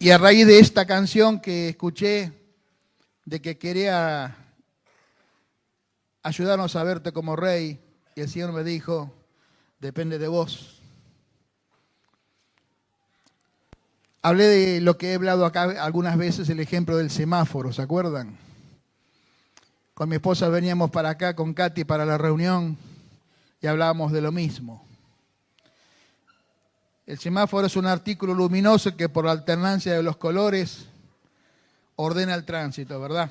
Y a raíz de esta canción que escuché, de que quería ayudarnos a verte como rey, y el Señor me dijo, depende de vos. Hablé de lo que he hablado acá algunas veces, el ejemplo del semáforo, ¿se acuerdan? Con mi esposa veníamos para acá con Katy para la reunión y hablábamos de lo mismo. El semáforo es un artículo luminoso que por la alternancia de los colores ordena el tránsito, ¿verdad?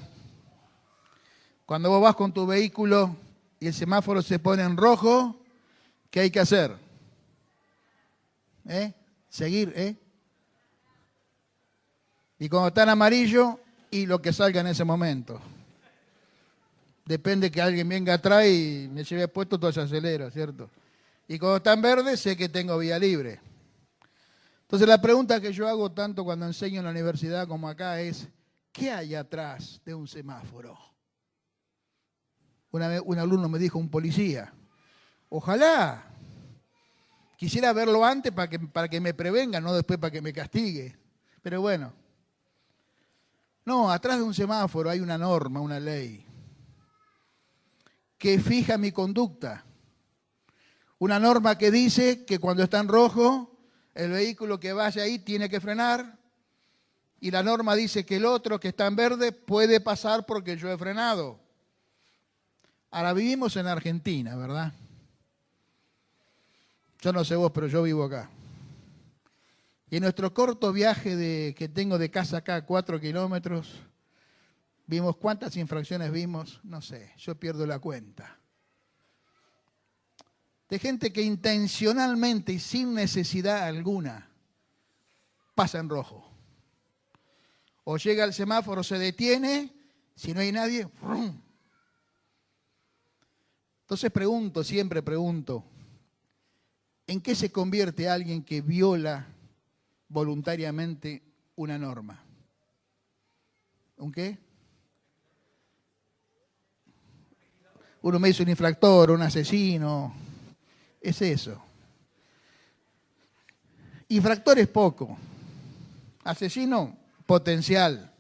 Cuando vos vas con tu vehículo y el semáforo se pone en rojo, ¿qué hay que hacer? Seguir, Y cuando está en amarillo, y lo que salga en ese momento. Depende que alguien venga atrás y me lleve puesto, todo se acelera, ¿cierto? Y cuando está en verde, sé que tengo vía libre. Entonces la pregunta que yo hago tanto cuando enseño en la universidad como acá es, ¿qué hay atrás de un semáforo? Una vez un alumno me dijo, un policía. Ojalá. Quisiera verlo antes para que me prevenga, no después para que me castigue. Pero bueno. No, atrás de un semáforo hay una norma, una ley, que fija mi conducta. Una norma que dice que cuando está en rojo, el vehículo que vaya ahí tiene que frenar, y la norma dice que el otro que está en verde puede pasar porque yo he frenado. Ahora vivimos en Argentina, ¿verdad? Yo no sé vos, pero yo vivo acá. Y en nuestro corto viaje que tengo de casa acá, 4 kilómetros, vimos cuántas infracciones vimos, no sé, yo pierdo la cuenta. De gente que intencionalmente y sin necesidad alguna pasa en rojo. O llega al semáforo, se detiene, si no hay nadie, ¡brum! Entonces siempre pregunto, ¿en qué se convierte alguien que viola voluntariamente una norma? ¿Un qué? Uno me dice un infractor, un asesino. Es eso. Infractor es poco. Asesino, potencial.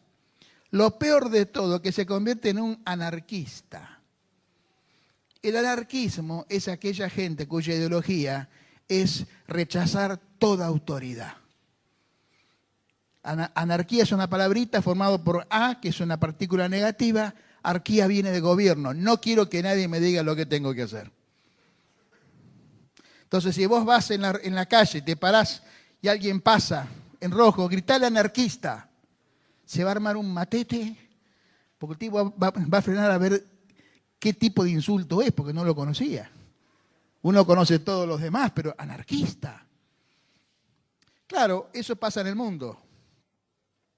Lo peor de todo, que se convierte en un anarquista. El anarquismo es aquella gente cuya ideología es rechazar toda autoridad. Anarquía es una palabrita formada por A, que es una partícula negativa. Arquía viene de gobierno. No quiero que nadie me diga lo que tengo que hacer. Entonces, si vos vas en la calle, te parás y alguien pasa en rojo, gritale anarquista. Se va a armar un matete, porque el tipo va a frenar a ver qué tipo de insulto es, porque no lo conocía. Uno conoce todos los demás, pero anarquista. Claro, eso pasa en el mundo.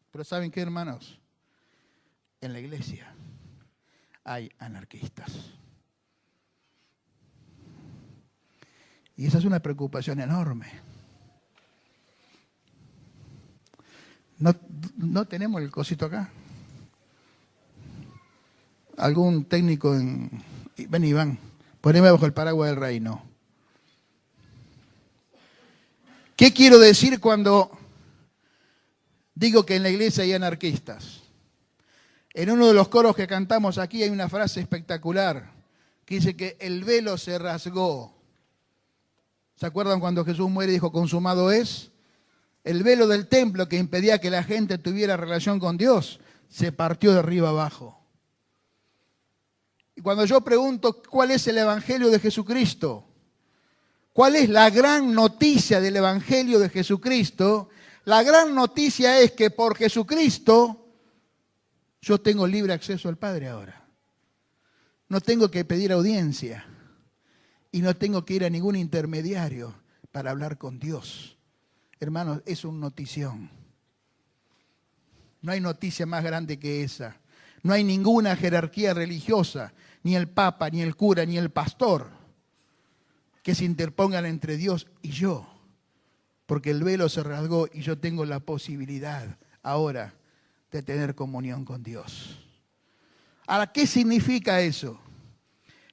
Pero ¿saben qué, hermanos? En la iglesia hay anarquistas. Y esa es una preocupación enorme. ¿No tenemos el cosito acá? ¿Algún técnico Ven, Iván, poneme bajo el paraguas del reino. ¿Qué quiero decir cuando digo que en la iglesia hay anarquistas? En uno de los coros que cantamos aquí hay una frase espectacular que dice que el velo se rasgó. ¿Se acuerdan cuando Jesús muere y dijo, consumado es? El velo del templo que impedía que la gente tuviera relación con Dios se partió de arriba abajo. Y cuando yo pregunto cuál es el evangelio de Jesucristo, cuál es la gran noticia del evangelio de Jesucristo, la gran noticia es que por Jesucristo yo tengo libre acceso al Padre ahora. No tengo que pedir audiencia y no tengo que ir a ningún intermediario para hablar con Dios. Hermanos, es una notición. No hay noticia más grande que esa. No hay ninguna jerarquía religiosa, ni el Papa, ni el cura, ni el pastor, que se interpongan entre Dios y yo. Porque el velo se rasgó y yo tengo la posibilidad ahora de tener comunión con Dios. Ahora, ¿qué significa eso?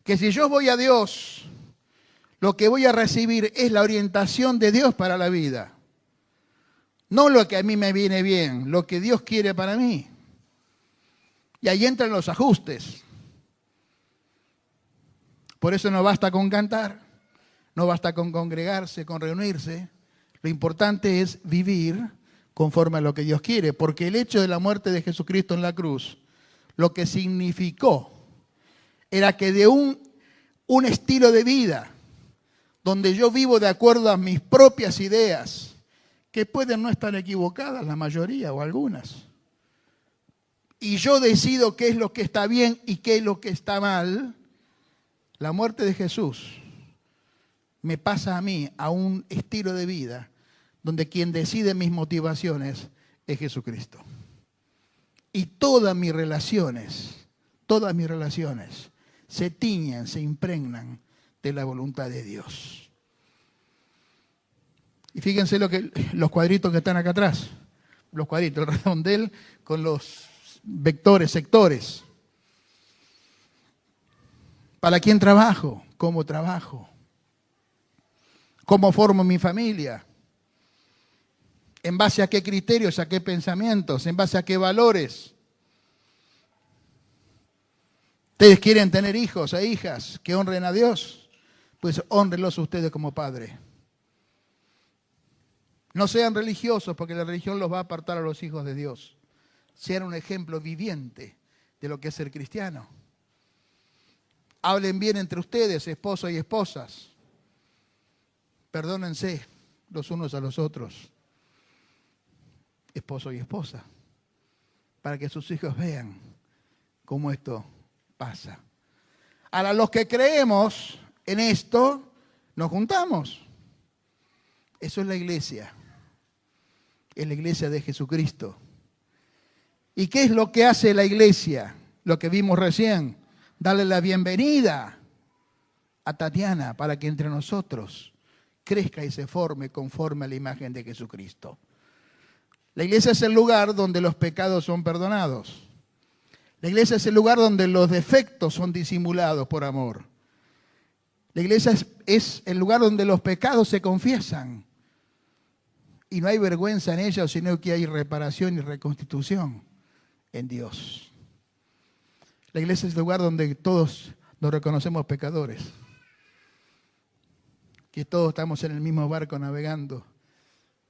Que si yo voy a Dios, lo que voy a recibir es la orientación de Dios para la vida. No lo que a mí me viene bien, lo que Dios quiere para mí. Y ahí entran los ajustes. Por eso no basta con cantar, no basta con congregarse, con reunirse. Lo importante es vivir conforme a lo que Dios quiere, porque el hecho de la muerte de Jesucristo en la cruz, lo que significó era que de un estilo de vida donde yo vivo de acuerdo a mis propias ideas, que pueden no estar equivocadas la mayoría o algunas, y yo decido qué es lo que está bien y qué es lo que está mal, la muerte de Jesús me pasa a mí a un estilo de vida donde quien decide mis motivaciones es Jesucristo. Y todas mis relaciones se tiñen, se impregnan de la voluntad de Dios. Y fíjense los cuadritos que están acá atrás. Los cuadritos, el redondel con los vectores, sectores. ¿Para quién trabajo? ¿Cómo trabajo? ¿Cómo formo mi familia? ¿En base a qué criterios, a qué pensamientos? ¿En base a qué valores? ¿Ustedes quieren tener hijos e hijas que honren a Dios? Pues hónrenlos ustedes como padre. No sean religiosos porque la religión los va a apartar a los hijos de Dios. Sean un ejemplo viviente de lo que es ser cristiano. Hablen bien entre ustedes, esposos y esposas. Perdónense los unos a los otros, esposo y esposa, para que sus hijos vean cómo esto pasa. Ahora, los que creemos en esto, nos juntamos. Eso es la iglesia. Es la iglesia de Jesucristo. ¿Y qué es lo que hace la iglesia? Lo que vimos recién. Darle la bienvenida a Tatiana para que entre nosotros crezca y se forme conforme a la imagen de Jesucristo. La iglesia es el lugar donde los pecados son perdonados. La iglesia es el lugar donde los defectos son disimulados por amor. La iglesia es el lugar donde los pecados se confiesan y no hay vergüenza en ella, sino que hay reparación y reconstitución en Dios. La iglesia es el lugar donde todos nos reconocemos pecadores, que todos estamos en el mismo barco navegando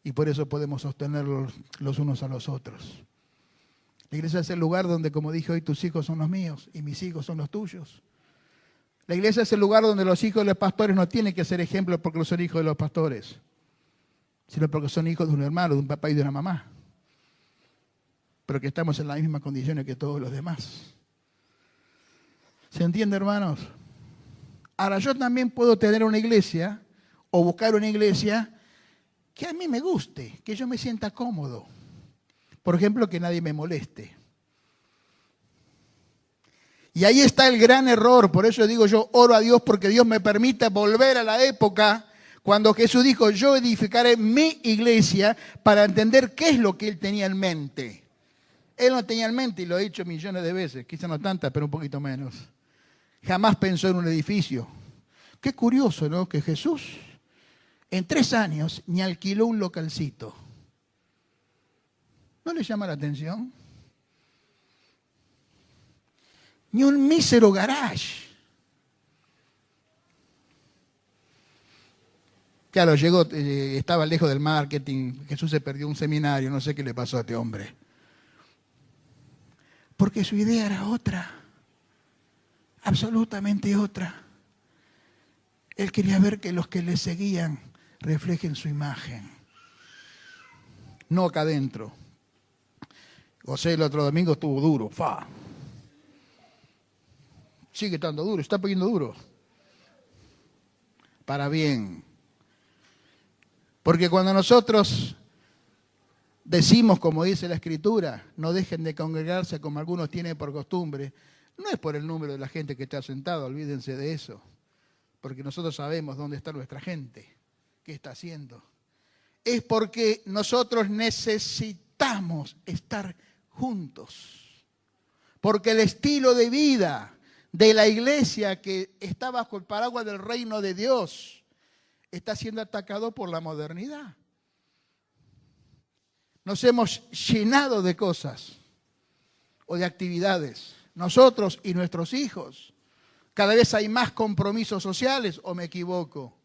y por eso podemos sostenerlos los unos a los otros. La iglesia es el lugar donde, como dije hoy, tus hijos son los míos y mis hijos son los tuyos. La iglesia es el lugar donde los hijos de los pastores no tienen que ser ejemplos porque son hijos de los pastores, sino porque son hijos de un hermano, de un papá y de una mamá, pero que estamos en las mismas condiciones que todos los demás. ¿Se entiende, hermanos? Ahora, yo también puedo tener una iglesia o buscar una iglesia que a mí me guste, que yo me sienta cómodo. Por ejemplo, que nadie me moleste. Y ahí está el gran error. Por eso digo, yo oro a Dios porque Dios me permite volver a la época cuando Jesús dijo, yo edificaré mi iglesia, para entender qué es lo que Él tenía en mente. Él no tenía en mente, y lo he dicho millones de veces, quizás no tantas, pero un poquito menos. Jamás pensó en un edificio. Qué curioso, ¿no? Que Jesús en 3 años ni alquiló un localcito. ¿No le llama la atención? Ni un mísero garage. Claro, llegó, estaba lejos del marketing, Jesús se perdió un seminario, no sé qué le pasó a este hombre. Porque su idea era otra. Absolutamente otra. Él quería ver que los que le seguían reflejen su imagen. No acá adentro. José el otro domingo estuvo duro. ¡Fa! Sigue estando duro, está poniendo duro. Para bien. Porque cuando nosotros decimos, como dice la Escritura, no dejen de congregarse como algunos tienen por costumbre, no es por el número de la gente que está sentada, olvídense de eso, porque nosotros sabemos dónde está nuestra gente, qué está haciendo. Es porque nosotros necesitamos estar juntos, porque el estilo de vida de la iglesia que está bajo el paraguas del reino de Dios está siendo atacado por la modernidad. nos hemos llenado de cosas o de actividades, nosotros y nuestros hijos. Cada vez hay más compromisos sociales, ¿o me equivoco?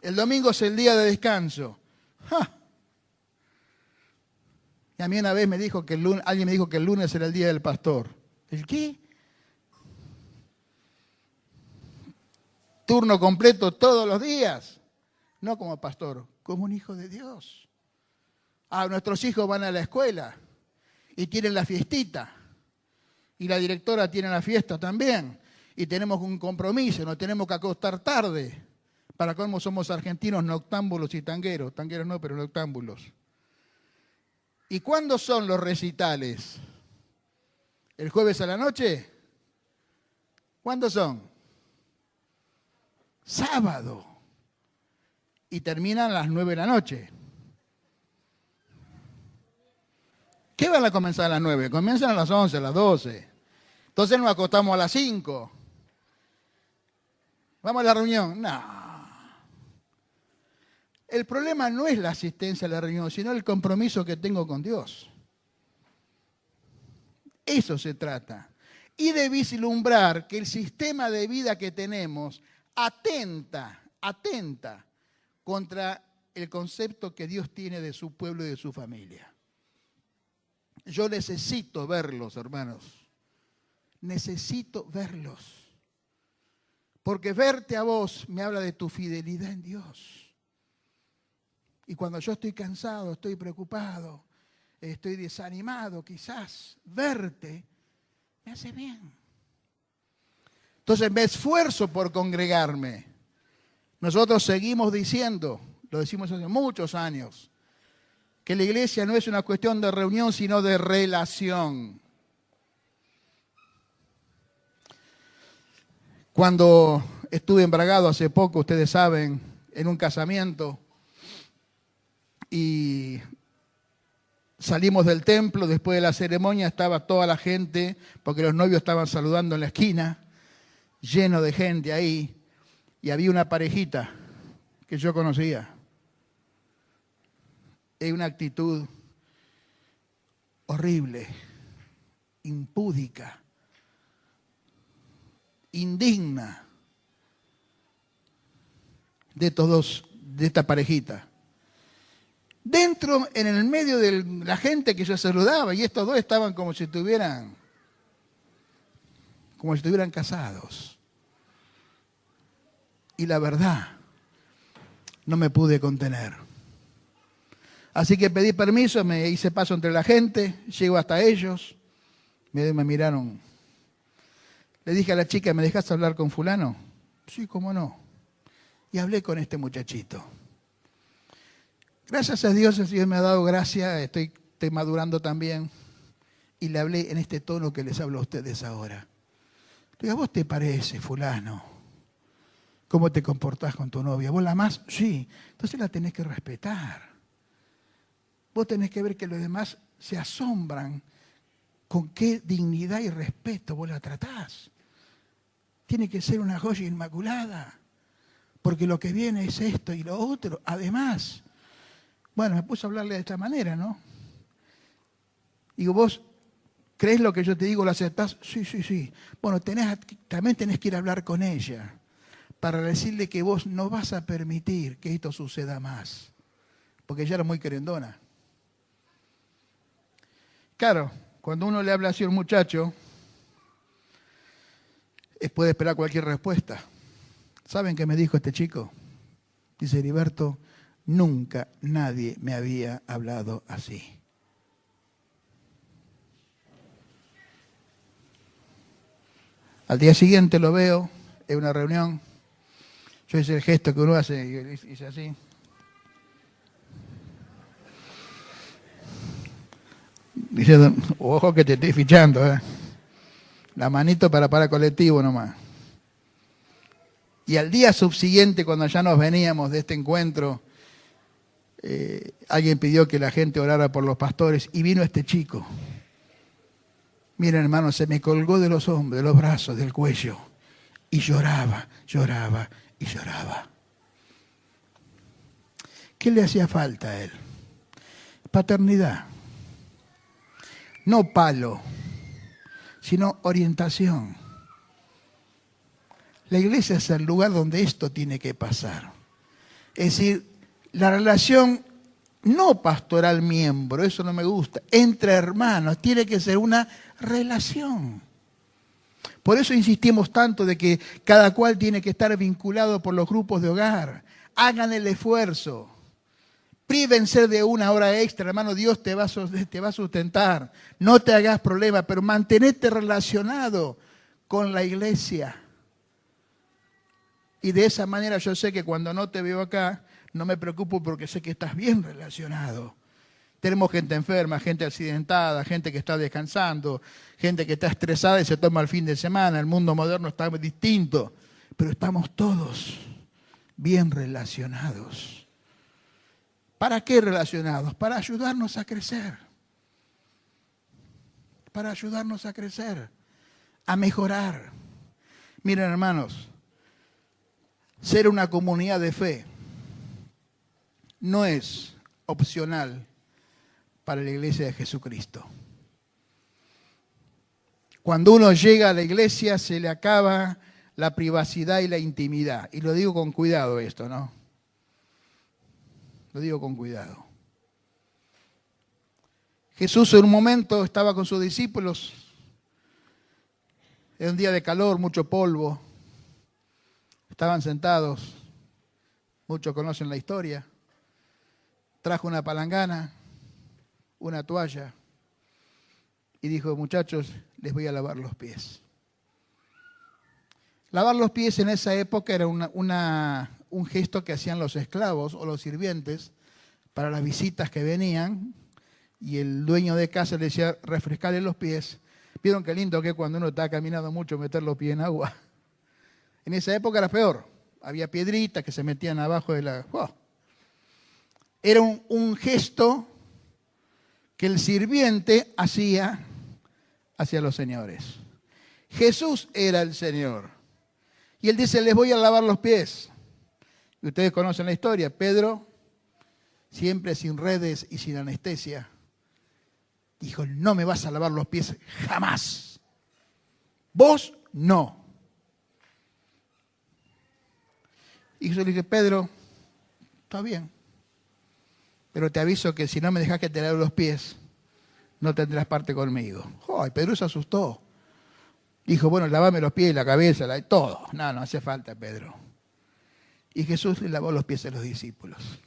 El domingo es el día de descanso. ¡Ja! Y a mí una vez me dijo que alguien me dijo que el lunes era el día del pastor. ¿El qué? Turno completo todos los días. No como pastor, como un hijo de Dios. Nuestros hijos van a la escuela y tienen la fiestita. Y la directora tiene la fiesta también. Y tenemos un compromiso, nos tenemos que acostar tarde. Para cómo somos argentinos noctámbulos y tangueros. Tangueros no, pero noctámbulos. ¿Y cuándo son los recitales? ¿El jueves a la noche? ¿Cuándo son? Sábado. Y terminan a las 9 de la noche. ¿Qué van a comenzar a las 9? Comienzan a las 11, a las 12. Entonces nos acostamos a las 5. ¿Vamos a la reunión? No. El problema no es la asistencia a la reunión, sino el compromiso que tengo con Dios. Eso se trata. Y de vislumbrar que el sistema de vida que tenemos atenta contra el concepto que Dios tiene de su pueblo y de su familia. Yo necesito verlos, hermanos. Necesito verlos. Porque verte a vos me habla de tu fidelidad en Dios. Y cuando yo estoy cansado, estoy preocupado, estoy desanimado, quizás verte me hace bien. Entonces me esfuerzo por congregarme. Nosotros seguimos diciendo, lo decimos hace muchos años, que la iglesia no es una cuestión de reunión, sino de relación. Cuando estuve en Bragado hace poco, ustedes saben, en un casamiento, y salimos del templo, después de la ceremonia estaba toda la gente, porque los novios estaban saludando en la esquina, lleno de gente ahí, y había una parejita que yo conocía. Es una actitud horrible, impúdica, indigna de todos, de esta parejita. Dentro, en el medio de la gente que yo saludaba, y estos dos estaban como si estuvieran casados. Y la verdad, no me pude contener. Así que pedí permiso, me hice paso entre la gente, llego hasta ellos, me miraron. Le dije a la chica, ¿me dejas hablar con fulano? Sí, cómo no. Y hablé con este muchachito. Gracias a Dios, el Señor me ha dado gracia, estoy madurando también. Y le hablé en este tono que les hablo a ustedes ahora. Le digo, ¿a vos te parece, fulano? ¿Cómo te comportás con tu novia? ¿Vos la amás? Sí. Entonces la tenés que respetar. Vos tenés que ver que los demás se asombran con qué dignidad y respeto vos la tratás. Tiene que ser una joya inmaculada. Porque lo que viene es esto y lo otro. Además, bueno, me puse a hablarle de esta manera, ¿no? Digo, ¿vos crees lo que yo te digo, lo aceptás? Sí, sí, sí. Bueno, también tenés que ir a hablar con ella para decirle que vos no vas a permitir que esto suceda más. Porque ella era muy querendona. Claro, cuando uno le habla así a un muchacho, puede esperar cualquier respuesta. ¿Saben qué me dijo este chico? Dice, Heriberto, nunca nadie me había hablado así. Al día siguiente lo veo en una reunión. Yo hice el gesto que uno hace, hice así. Diciendo, ojo que te estoy fichando, ¿eh? La manito para colectivo nomás. Y al día subsiguiente, cuando ya nos veníamos de este encuentro, alguien pidió que la gente orara por los pastores y vino este chico. Miren, hermano, se me colgó de los hombros, de los brazos, del cuello. Y lloraba, lloraba y lloraba. ¿Qué le hacía falta a él? Paternidad. No palo, sino orientación. La iglesia es el lugar donde esto tiene que pasar. Es decir, la relación no pastoral miembro, eso no me gusta, entre hermanos, tiene que ser una relación. Por eso insistimos tanto de que cada cual tiene que estar vinculado por los grupos de hogar. Hagan el esfuerzo. Prívense de una hora extra, hermano, Dios te va a sustentar. No te hagas problema, pero mantenete relacionado con la iglesia. Y de esa manera yo sé que cuando no te veo acá, no me preocupo porque sé que estás bien relacionado. Tenemos gente enferma, gente accidentada, gente que está descansando, gente que está estresada y se toma el fin de semana. El mundo moderno está distinto, pero estamos todos bien relacionados. ¿Para qué relacionados? Para ayudarnos a crecer. Para ayudarnos a crecer, a mejorar. Miren, hermanos, ser una comunidad de fe no es opcional para la iglesia de Jesucristo. Cuando uno llega a la iglesia se le acaba la privacidad y la intimidad. Y lo digo con cuidado esto, ¿no? Lo digo con cuidado. Jesús en un momento estaba con sus discípulos. Era un día de calor, mucho polvo. Estaban sentados. Muchos conocen la historia. Trajo una palangana, una toalla y dijo, muchachos, les voy a lavar los pies. Lavar los pies en esa época era un gesto que hacían los esclavos o los sirvientes para las visitas que venían y el dueño de casa le decía refrescarle los pies. ¿Vieron qué lindo que cuando uno está caminando mucho meter los pies en agua? En esa época era peor. Había piedritas que se metían abajo de la... ¡Oh! Era un gesto que el sirviente hacía hacia los señores. Jesús era el Señor. Y él dice, les voy a lavar los pies. Y ustedes conocen la historia. Pedro, siempre sin redes y sin anestesia, dijo, no me vas a lavar los pies jamás. Vos no. Y yo le dije, Pedro, está bien. Pero te aviso que si no me dejas que te lave los pies, no tendrás parte conmigo. Ay, Pedro se asustó. Dijo, bueno, lavame los pies, la cabeza, todo. No hace falta, Pedro. Y Jesús le lavó los pies a los discípulos.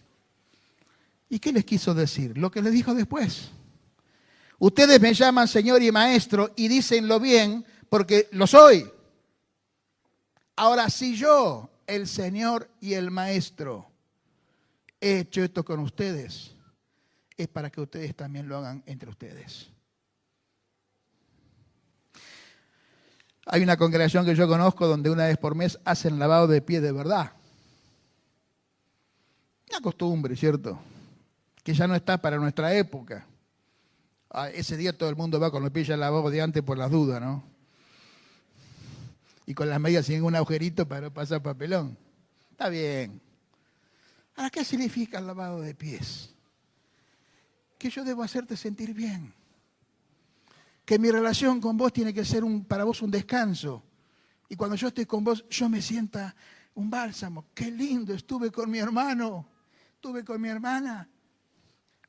¿Y qué les quiso decir? Lo que les dijo después. Ustedes me llaman Señor y Maestro y dícenlo bien porque lo soy. Ahora, si yo, el Señor y el Maestro, he hecho esto con ustedes, es para que ustedes también lo hagan entre ustedes. Hay una congregación que yo conozco donde una vez por mes hacen lavado de pie de verdad. Una costumbre, ¿cierto? Que ya no está para nuestra época. Ese día todo el mundo va con los pies ya lavados de antes por las dudas, ¿no? Y con las medias sin ningún agujerito para no pasar papelón. Está bien. Ahora, ¿qué significa el lavado de pies? Que yo debo hacerte sentir bien. Que mi relación con vos tiene que ser para vos un descanso. Y cuando yo estoy con vos, yo me sienta un bálsamo. Qué lindo, estuve con mi hermano, estuve con mi hermana.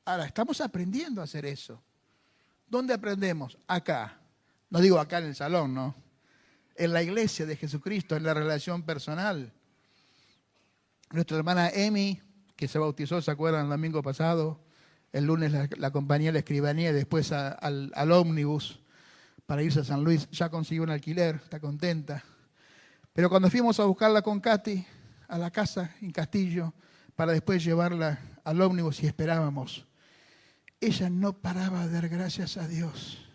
Ahora, estamos aprendiendo a hacer eso. ¿Dónde aprendemos? Acá. No digo acá en el salón, ¿no? En la iglesia de Jesucristo, en la relación personal. Nuestra hermana Emi, que se bautizó, ¿se acuerdan? El domingo pasado. El lunes la acompañé a la escribanía y después al ómnibus para irse a San Luis. Ya consiguió un alquiler, está contenta. Pero cuando fuimos a buscarla con Katy a la casa en Castillo, para después llevarla al ómnibus y esperábamos, ella no paraba de dar gracias a Dios.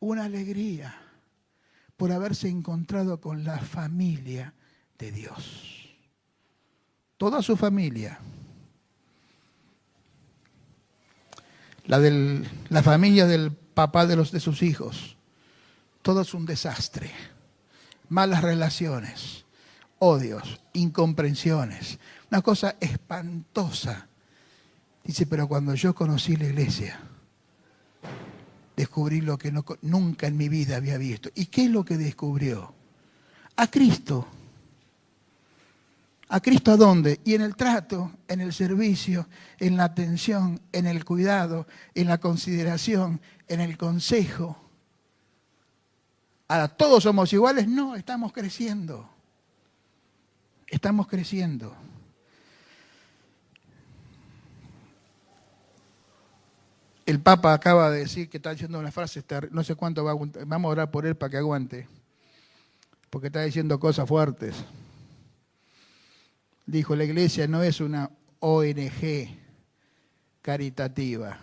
Una alegría por haberse encontrado con la familia de Dios. Toda su familia. La familia del papá de sus hijos. Todo es un desastre. Malas relaciones, odios, incomprensiones. Una cosa espantosa Dice, pero cuando yo conocí la iglesia, descubrí lo que nunca en mi vida había visto. ¿Y qué es lo que descubrió? A Cristo. ¿A Cristo a dónde? Y en el trato, en el servicio, en la atención, en el cuidado, en la consideración, en el consejo. Ahora, ¿todos somos iguales? No, estamos creciendo. Estamos creciendo. El Papa acaba de decir que está diciendo una frase, no sé cuánto va a aguantar. Vamos a orar por él para que aguante, porque está diciendo cosas fuertes. Dijo, la iglesia no es una ONG caritativa.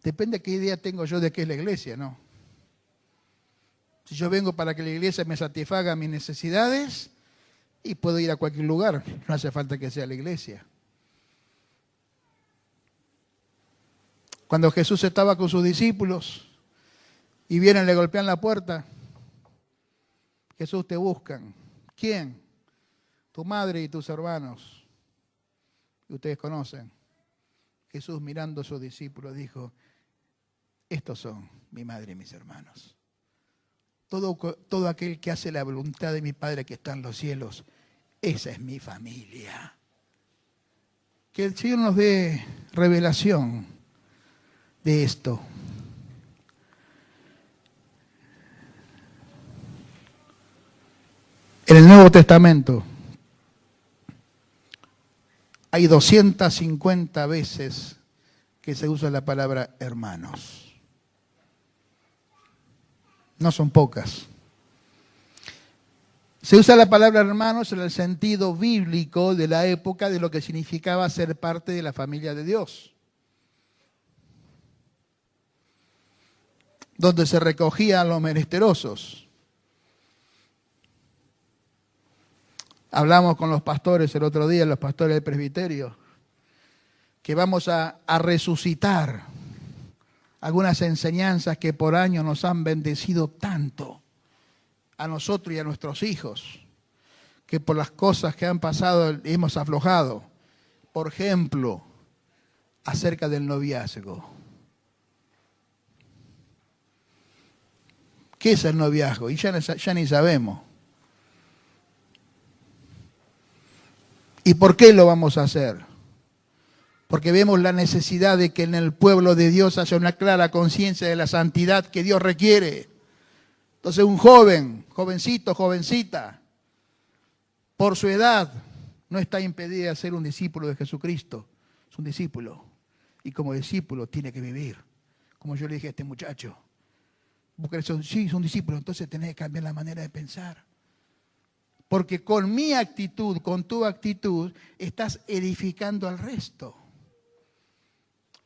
Depende de qué idea tengo yo de qué es la iglesia, ¿no? Si yo vengo para que la iglesia me satisfaga mis necesidades, y puedo ir a cualquier lugar, no hace falta que sea la iglesia. Cuando Jesús estaba con sus discípulos y vienen, le golpean la puerta, Jesús, te buscan. ¿Quién? Tu madre y tus hermanos, que ustedes conocen. Jesús, mirando a sus discípulos, dijo, estos son mi madre y mis hermanos. Todo aquel que hace la voluntad de mi Padre que está en los cielos, esa es mi familia. Que el Señor nos dé revelación de esto. En el Nuevo Testamento hay 250 veces que se usa la palabra hermanos. No son pocas. Se usa la palabra hermanos en el sentido bíblico de la época de lo que significaba ser parte de la familia de Dios, donde se recogían los menesterosos. Hablamos con los pastores el otro día, los pastores del presbiterio, que vamos a resucitar algunas enseñanzas que por años nos han bendecido tanto a nosotros y a nuestros hijos, que por las cosas que han pasado hemos aflojado. Por ejemplo, acerca del noviazgo. ¿Qué es el noviazgo? Y ya ni sabemos. ¿Y por qué lo vamos a hacer? Porque vemos la necesidad de que en el pueblo de Dios haya una clara conciencia de la santidad que Dios requiere. Entonces un joven, jovencito, jovencita, por su edad, no está impedido de ser un discípulo de Jesucristo. Es un discípulo. Y como discípulo tiene que vivir. Como yo le dije a este muchacho. Sí, es un discípulo, entonces tenés que cambiar la manera de pensar. Porque con mi actitud, con tu actitud, estás edificando al resto.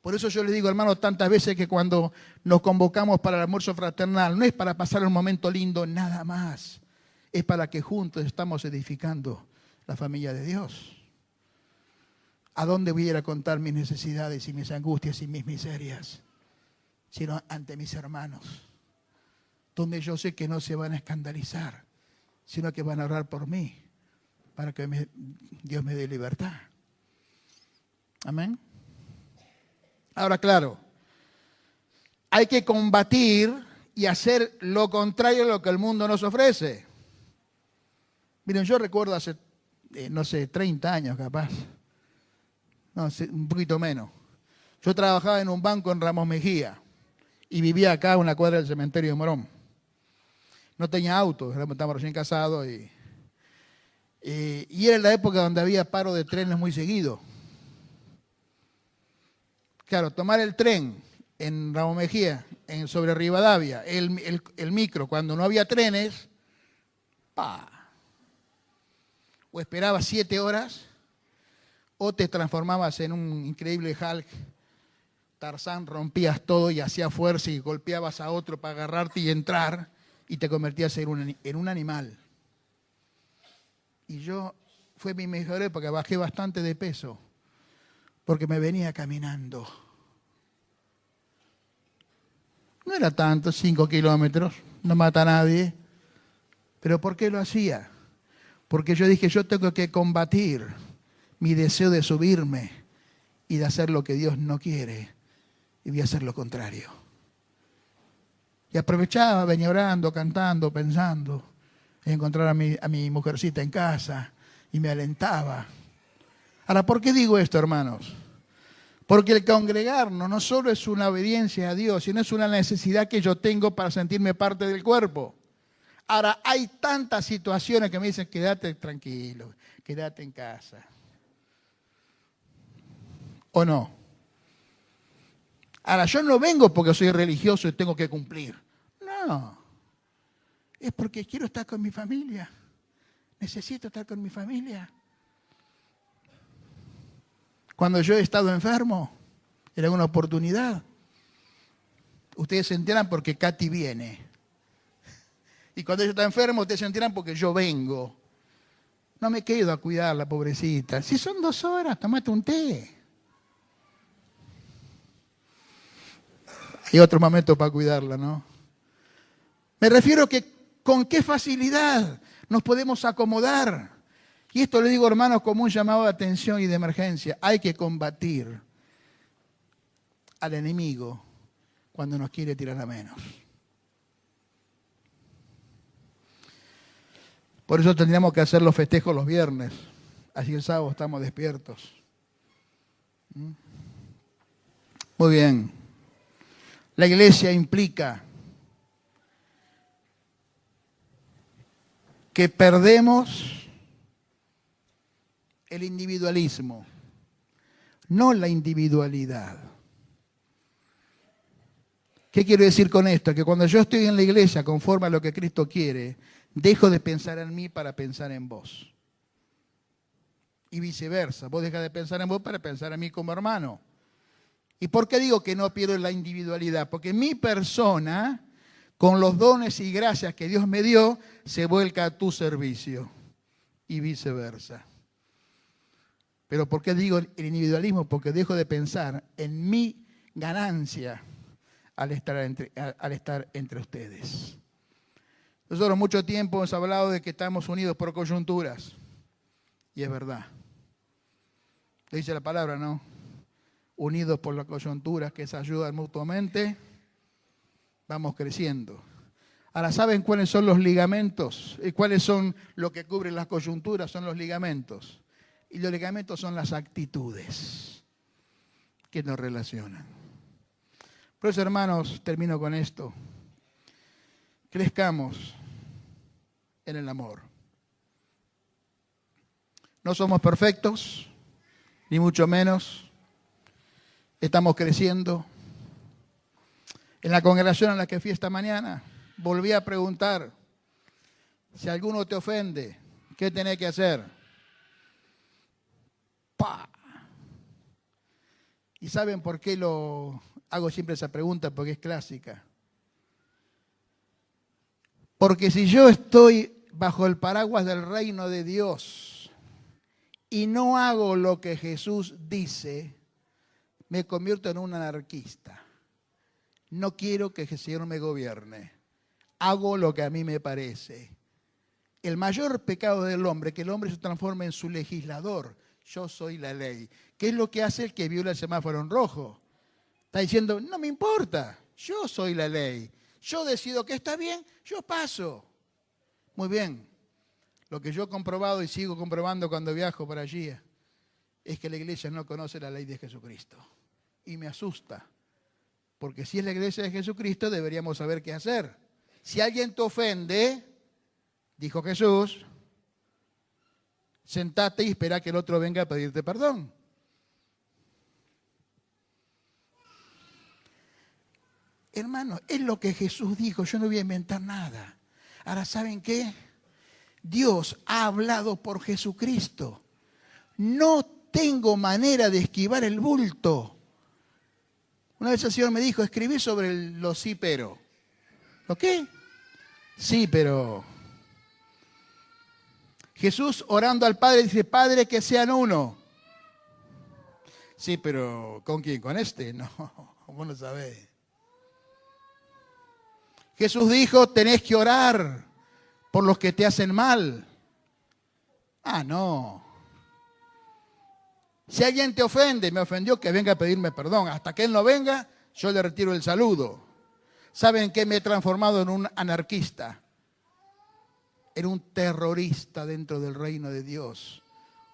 Por eso yo le digo, hermano, tantas veces que cuando nos convocamos para el almuerzo fraternal, no es para pasar un momento lindo, nada más. Es para que juntos estamos edificando la familia de Dios. ¿A dónde voy a ir a contar mis necesidades y mis angustias y mis miserias? Sino ante mis hermanos, donde yo sé que no se van a escandalizar, sino que van a orar por mí, para que Dios me dé libertad. Amén. Ahora, claro, hay que combatir y hacer lo contrario a lo que el mundo nos ofrece. Miren, yo recuerdo hace, 30 años capaz, no sé, un poquito menos. Yo trabajaba en un banco en Ramos Mejía y vivía acá a una cuadra del cementerio de Morón. No tenía auto, estábamos recién casados y era la época donde había paro de trenes muy seguido. Claro, tomar el tren en Ramos Mejía, sobre Rivadavia, el micro, cuando no había trenes, o esperabas 7 horas, o te transformabas en un increíble Hulk, Tarzán, rompías todo y hacías fuerza y golpeabas a otro para agarrarte y entrar, y te convertías en un animal. Y fue mi mejor época, bajé bastante de peso, porque me venía caminando. No era tanto, 5 kilómetros, no mata a nadie. ¿Pero por qué lo hacía? Porque yo dije, yo tengo que combatir mi deseo de subirme y de hacer lo que Dios no quiere, y voy a hacer lo contrario. Y aprovechaba, venía orando, cantando, pensando, en encontrar a mi mujercita en casa, y me alentaba. Ahora, ¿por qué digo esto, hermanos? Porque el congregarnos no solo es una obediencia a Dios, sino es una necesidad que yo tengo para sentirme parte del cuerpo. Ahora, hay tantas situaciones que me dicen, quédate tranquilo, quédate en casa. ¿O no? Ahora, yo no vengo porque soy religioso y tengo que cumplir. No. Es porque quiero estar con mi familia. Necesito estar con mi familia. Cuando yo he estado enfermo, era una oportunidad. Ustedes se enteran porque Katy viene. Y cuando ella está enferma, ustedes se enteran porque yo vengo. No me quedo a cuidarla, pobrecita. Si son 2 horas, tomate un té. Hay otro momento para cuidarla, ¿no? Me refiero que con qué facilidad nos podemos acomodar. Y esto lo digo, hermanos, como un llamado de atención y de emergencia. Hay que combatir al enemigo cuando nos quiere tirar a menos. Por eso tendríamos que hacer los festejos los viernes. Así el sábado estamos despiertos. Muy bien. La iglesia implica que perdemos el individualismo, no la individualidad. ¿Qué quiero decir con esto? Que cuando yo estoy en la iglesia conforme a lo que Cristo quiere, dejo de pensar en mí para pensar en vos. Y viceversa, vos dejas de pensar en vos para pensar en mí como hermano. ¿Y por qué digo que no pierdo la individualidad? Porque mi persona, con los dones y gracias que Dios me dio, se vuelca a tu servicio. Y viceversa. Pero ¿por qué digo el individualismo? Porque dejo de pensar en mi ganancia al estar entre ustedes. Nosotros mucho tiempo hemos hablado de que estamos unidos por coyunturas. Y es verdad. Lo dice la palabra, ¿no? Unidos por las coyunturas que se ayudan mutuamente, vamos creciendo. Ahora, ¿saben cuáles son los ligamentos? ¿Y cuáles son lo que cubren las coyunturas? Son los ligamentos. Y los ligamentos son las actitudes que nos relacionan. Por eso, hermanos, termino con esto. Crezcamos en el amor. No somos perfectos, ni mucho menos. Estamos creciendo. En la congregación a la que fui esta mañana, volví a preguntar, si alguno te ofende, ¿qué tenés que hacer? ¡Pah! ¿Y saben por qué hago siempre esa pregunta? Porque es clásica. Porque si yo estoy bajo el paraguas del reino de Dios y no hago lo que Jesús dice, me convierto en un anarquista. No quiero que el Señor me gobierne. Hago lo que a mí me parece. El mayor pecado del hombre es que el hombre se transforma en su legislador. Yo soy la ley. ¿Qué es lo que hace el que viola el semáforo en rojo? Está diciendo, no me importa, yo soy la ley. Yo decido que está bien, yo paso. Muy bien. Lo que yo he comprobado y sigo comprobando cuando viajo por allí es que la iglesia no conoce la ley de Jesucristo. Y me asusta. Porque si es la iglesia de Jesucristo, deberíamos saber qué hacer. Si alguien te ofende, dijo Jesús, sentate y espera que el otro venga a pedirte perdón. Hermano, es lo que Jesús dijo, yo no voy a inventar nada. Ahora, ¿saben qué? Dios ha hablado por Jesucristo. No tengo manera de esquivar el bulto. Una vez el Señor me dijo, escribí sobre los sí, pero. ¿Lo qué? Sí, pero. Jesús orando al Padre dice, Padre, que sean uno. Sí, pero ¿con quién? ¿Con este? No, vos no sabés. Jesús dijo, tenés que orar por los que te hacen mal. Ah, no. Si alguien te ofende, me ofendió, que venga a pedirme perdón. Hasta que él no venga, yo le retiro el saludo. ¿Saben qué? Me he transformado en un anarquista, en un terrorista dentro del reino de Dios,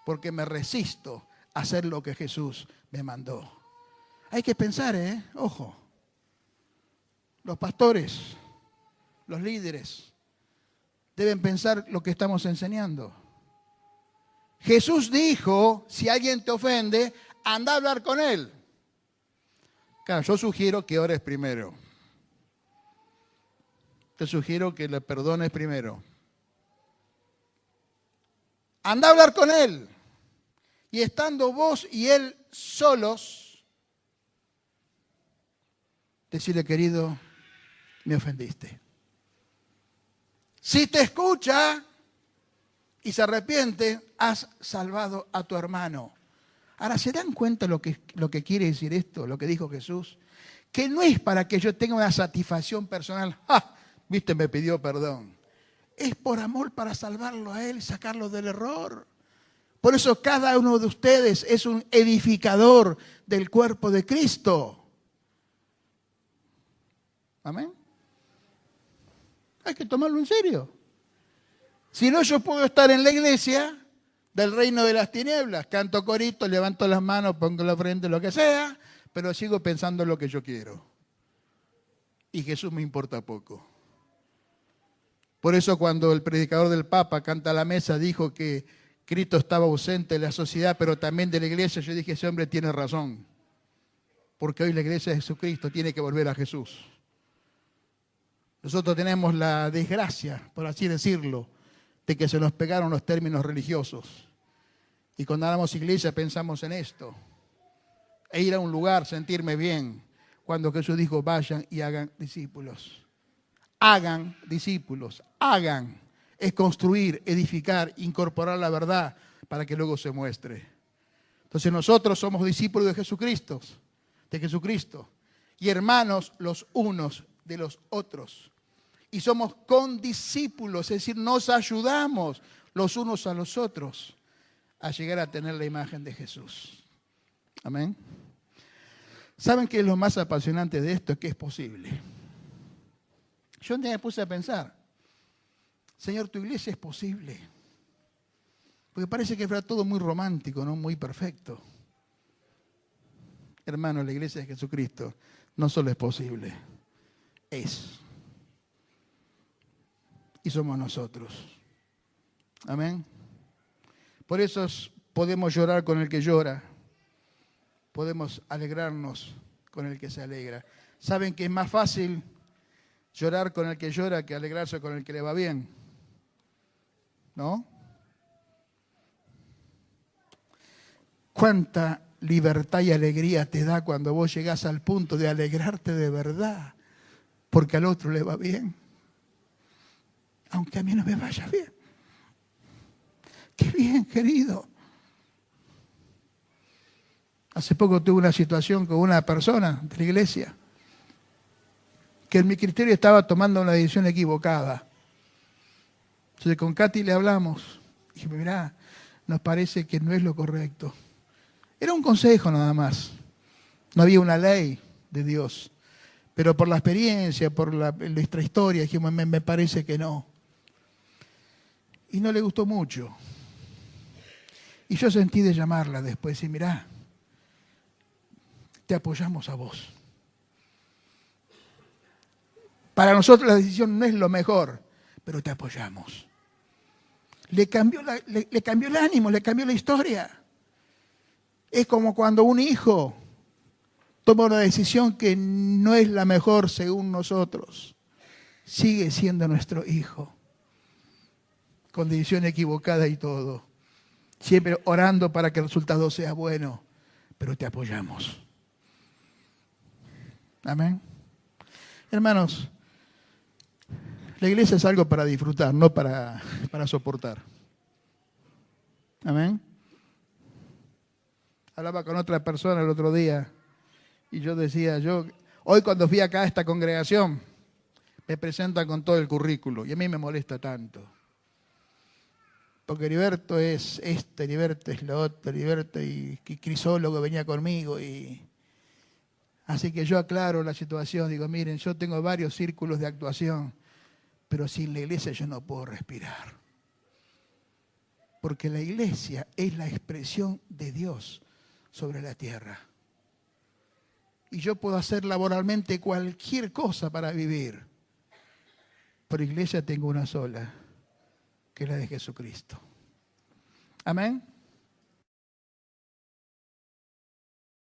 porque me resisto a hacer lo que Jesús me mandó. Hay que pensar, ojo, los pastores, los líderes, deben pensar lo que estamos enseñando. Jesús dijo, si alguien te ofende, anda a hablar con él. Claro, yo sugiero que ores primero. Te sugiero que le perdones primero. Anda a hablar con él. Y estando vos y él solos, decirle, querido, me ofendiste. Si te escucha y se arrepiente, has salvado a tu hermano. Ahora, ¿se dan cuenta lo que quiere decir esto, lo que dijo Jesús? Que no es para que yo tenga una satisfacción personal. ¡Ja! Viste, me pidió perdón. Es por amor para salvarlo a él y sacarlo del error. Por eso cada uno de ustedes es un edificador del cuerpo de Cristo. Amén. Hay que tomarlo en serio. Si no, yo puedo estar en la iglesia del reino de las tinieblas, canto corito, levanto las manos, pongo la frente, lo que sea, pero sigo pensando en lo que yo quiero. Y Jesús me importa poco. Por eso cuando el predicador del Papa canta a la mesa dijo que Cristo estaba ausente de la sociedad, pero también de la iglesia, yo dije, ese hombre tiene razón. Porque hoy la iglesia de Jesucristo tiene que volver a Jesús. Nosotros tenemos la desgracia, por así decirlo, de que se nos pegaron los términos religiosos. Y cuando hablamos iglesia pensamos en esto. E ir a un lugar, sentirme bien. Cuando Jesús dijo, vayan y hagan discípulos. Hagan discípulos, hagan. Es construir, edificar, incorporar la verdad para que luego se muestre. Entonces nosotros somos discípulos de Jesucristo. Y hermanos los unos de los otros. Y somos condiscípulos, es decir, nos ayudamos los unos a los otros a llegar a tener la imagen de Jesús. Amén. ¿Saben qué es lo más apasionante de esto? Es que es posible. Yo un día me puse a pensar, Señor, tu iglesia es posible. Porque parece que fuera todo muy romántico, ¿no? Muy perfecto. Hermano, la iglesia de Jesucristo no solo es posible, es. Y somos nosotros. Amén. Por eso podemos llorar con el que llora. Podemos alegrarnos con el que se alegra. ¿Saben que es más fácil llorar con el que llora que alegrarse con el que le va bien? ¿No? ¿Cuánta libertad y alegría te da cuando vos llegás al punto de alegrarte de verdad porque al otro le va bien? Aunque a mí no me vaya bien. ¡Qué bien, querido! Hace poco tuve una situación con una persona de la iglesia que en mi criterio estaba tomando una decisión equivocada. Entonces con Katy le hablamos. Dije, mirá, nos parece que no es lo correcto. Era un consejo nada más. No había una ley de Dios. Pero por la experiencia, por nuestra historia, dijimos, me parece que no. Y no le gustó mucho. Y yo sentí de llamarla después y mirá, te apoyamos a vos. Para nosotros la decisión no es lo mejor, pero te apoyamos. Le cambió el ánimo, le cambió la historia. Es como cuando un hijo toma una decisión que no es la mejor según nosotros. Sigue siendo nuestro hijo. Con decisión equivocada y todo. Siempre orando para que el resultado sea bueno, pero te apoyamos. Amén. Hermanos, la iglesia es algo para disfrutar, no para soportar. Amén. Hablaba con otra persona el otro día y yo decía, hoy cuando fui acá a esta congregación, me presentan con todo el currículo y a mí me molesta tanto. porque Heriberto es Heriberto es lo otro, Heriberto y Crisólogo venía conmigo. Así que yo aclaro la situación, digo, miren, yo tengo varios círculos de actuación, pero sin la iglesia yo no puedo respirar. Porque la iglesia es la expresión de Dios sobre la tierra. Y yo puedo hacer laboralmente cualquier cosa para vivir. Pero iglesia tengo una sola, que es la de Jesucristo. Amén.